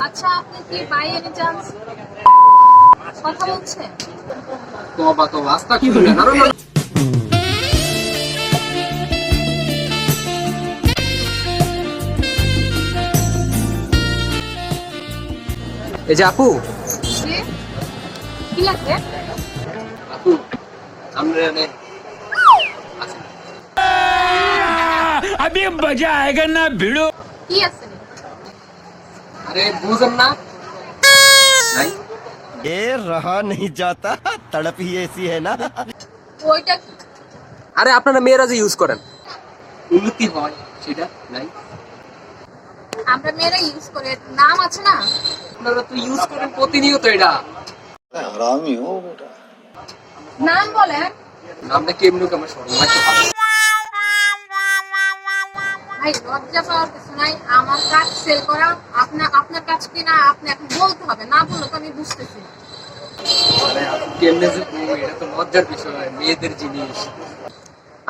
আচ্ছা, আপনি কি বাই এনি চান্স কথা বলছেন? তোবা তোবা আস্তাগফিরুল্লাহ। না না না। এই যে আপু, জি, কি লাগবে? আপু আমরা নে अभी मजा आएगा ना भिड़ो। কি আছে? আরে বুঝেন না নাই ये रहा नहीं जाता तड़प ही ऐसी है ना। ওইটা কি? আরে আপনারা মেয়েরা যে ইউজ করেন উন্নতি হয় সেটা নাই। আমরা মেয়েরা ইউজ করে নাম আছে না? আপনারা তো ইউজ করেন প্রতিনিয়ত এটা। हरामी हो बेटा। নাম বলেন। নামটা কেমন আমার শরম লাগছে। ভাই লজ্জা পাওয়ার কিছু নাই, আমার কাজ সেল করা, আপনার কাজ কিনা আপনি এখন বলতে হবে, না বললে তো আমি বুঝতেছি না। আরে আপু কেমনে যে এটা তো লজ্জার বিষয়, মেয়েদের জিনিস।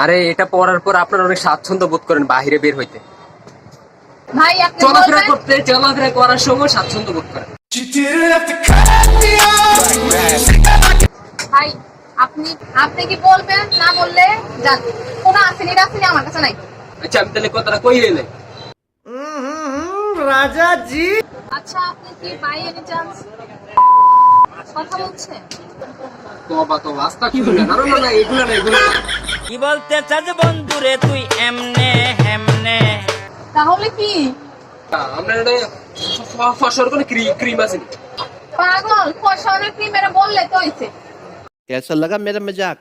আরে এটা পরার পর আপনারা অনেক স্বাচ্ছন্দ্য বোধ করেন বাইরে বের হইতে, ভাই আপনি চলাফেরা বলবেন। করতে, চলাফেরা করার সময় স্বাচ্ছন্দ্য বোধ করেন। ভাই আপনি কি বলবেন, না বললে যান, কোনো আসেনি রাসেনি আমার কাছে নাই। আচ্ছা আমি তাহলে কথাটা কই এলে। राजा जी আচ্ছা, আপনি কি বাই এনি চান্স কথা বলছেন? তোবা তোবা আস্তাগফিরুল্লাহ। না না না, এগুলা না এগুলা না। কি বলতে চাস বন্ধুরে তুই এমনে হেমনে? তাহলে কি? আমরা এটা ফসর কোন ক্রিম আছে নি? পাগল, ফসলের ক্রিমের বললে তো হইছে। कैसा लगा मेरा मजाक।